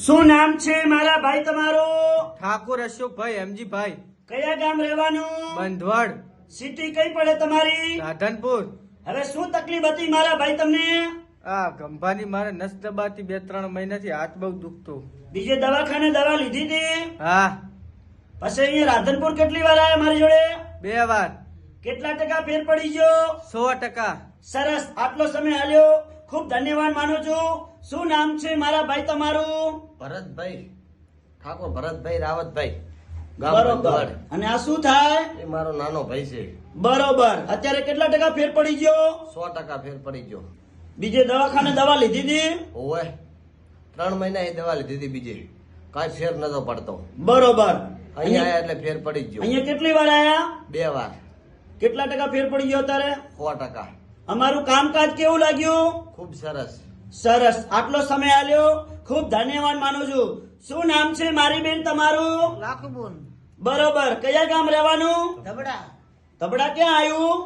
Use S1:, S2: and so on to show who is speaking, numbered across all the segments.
S1: શું નામ છે મારા ભાઈ તમારું?
S2: ઠાકોર અશોકભાઈ એમજીભાઈ,
S1: કયા ગામ રહેવાનું?
S2: બંધવાડ,
S1: સિટી કઈ પડે તમારી?
S2: રાધનપુર.
S1: હવે શું તકલીફ હતી મારા ભાઈ તમને?
S2: આ ગંભાની મારે નસ દબાતી 2-3 મહિનાથી હાથ બહુ દુખતો.
S1: બીજે દવાખાને દવા લીધી હતી?
S2: હા,
S1: પછી અહીંયા રાધનપુર કેટલી વાર આયા મારી જોડે?
S2: 2 વાર.
S1: કેટલા ટકા ફેર પડી ગયો?
S2: 100%.
S1: સરસ, આટલો સમય આલ્યો, ખૂબ ધન્યવાદ માનું છું. શું નામ છે મારા ભાઈ તમારું?
S3: ભરતભાઈ ઠાકોર, ભરતભાઈ રાવતભાઈ, ગામ
S1: બરોબર.
S3: બંધવાડ.
S1: અને આ શું થાય?
S3: એ મારો નાનો ભાઈ છે.
S1: બરોબર. અત્યારે કેટલા ટકા ફેર પડી ગયો?
S3: 100% ફેર પડી ગયો.
S1: બીજે દવાખાને દવા લીધી હતી?
S3: ઓવે 3 મહિના એ દવા લીધી હતી, બીજે કાંઈ ફેર નતો પડતો.
S1: બરોબર.
S3: અહીંયા આયા એટલે ફેર પડી જ ગયો.
S1: અહીંયા કેટલી વાર આયા?
S3: 2 વાર.
S1: કેટલા ટકા ફેર પડી ગયો અત્યારે?
S3: 100%.
S1: અમારું કામકાજ કેવું લાગ્યું?
S3: ખૂબ સરસ.
S1: સરસ, આટલો સમય આલ્યો, ખૂબ ધન્યવાદ માનું છું. શું નામ છે મારી બેન તમારું?
S4: લાખુબોન
S1: બરોબર. કયા ગામ રહેવાનું?
S4: ધબડા
S1: તબડા ક્યાં આવ્યું?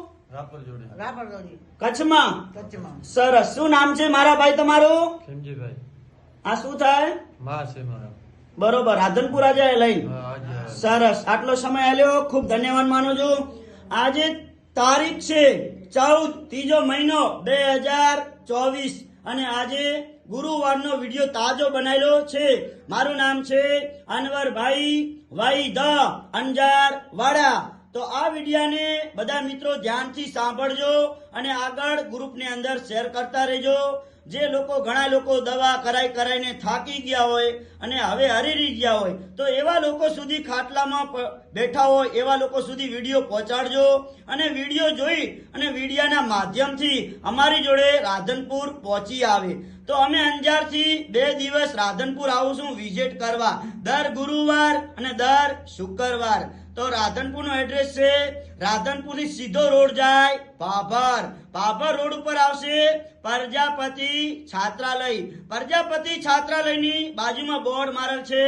S4: રાપરદોરી
S1: કચ્છમાં.
S4: કચ્છમાં
S1: સરસ. શું નામ છે મારા ભાઈ તમારું?
S2: ખીમજીભાઈ,
S1: આ શું થાય?
S2: માં છે મારા.
S1: બરોબર. રાધનપુર આજે લઈ. સરસ, આટલો સમય આલ્યો, ખૂબ ધન્યવાદ માનું છું. આજે તારીખ છે 14 ત્રીજો મહિનો 2024 અને આજે ગુરુવારનો વિડીયો તાજો બનાવેલો છે. મારું નામ છે અનવરભાઈ વાઈ ધ અંજાર વાડા. તો આ વિડીયાને બધા મિત્રો ધ્યાનથી સાંભળજો અને આગળ ગ્રુપની અંદર શેર કરતા રહેજો. જે લોકો, ઘણા લોકો દવા કરાઈને થાકી ગયા હોય અને હવે હરીરી ગયા હોય, તો એવા લોકો સુધી, ખાટલામાં બેઠા હોય એવા લોકો સુધી વિડીયો પહોંચાડજો. અને વિડીયો જોઈ અને વિડીયાના માધ્યમથી અમારી જોડે રાધનપુર પહોંચી આવે. તો અમે અંજારથી 2 દિવસ રાધનપુર આવીશું વિઝિટ કરવા, દર ગુરુવાર અને દર શુક્રવાર. તો રાધનપુરનો એડ્રેસ છે, રાધનપુરથી સીધો રોડ જાય પાભર. પાભર રોડ ઉપર આવશે પ્રજાપતિ છાત્રાલય. પ્રજાપતિ છાત્રાલયની બાજુમાં બોર્ડ મારેલ છે,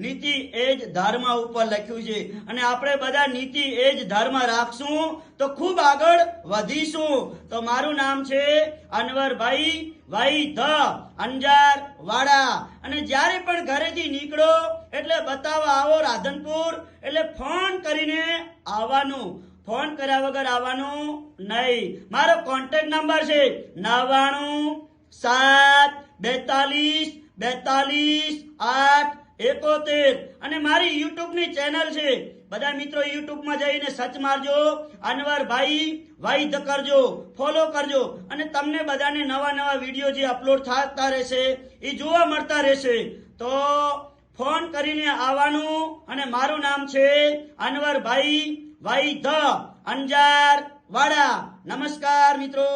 S1: નીતિ એ જ ધર્મ ઉપર લખ્યું છે. અને આપણે બધા નીતિ એ જ ધર્મ રાખશું તો ખૂબ આગળ વધીશું. તો મારું નામ છે અનવરભાઈ વાઈ ધ અંજાર વાડા. અને જ્યારે પણ ઘરેથી નીકળો એટલે બતાવવા આવો રાધનપુર એટલે ફોન કરીને આવવાનું, ફોન કર્યા વગર આવવાનું નહીં. મારો કોન્ટેક્ટ નંબર છે 9972422871. અને મારી યુટ્યુબ ની ચેનલ છે, બધા મિત્રો યુટ્યુબમાં જઈને સર્ચ મારજો, અનવરભાઈ વાઈ ધ કરજો, ફોલો કરજો. અને તમને બધાને નવા નવા વિડીયો જે અપલોડ થતા રહેશે એ જોવા મળતા રહેશે. તો ફોન કરીને આવવાનું. અને મારું નામ છે અનવરભાઈ વાઈ ધ અંજાર વાડા. નમસ્કાર મિત્રો.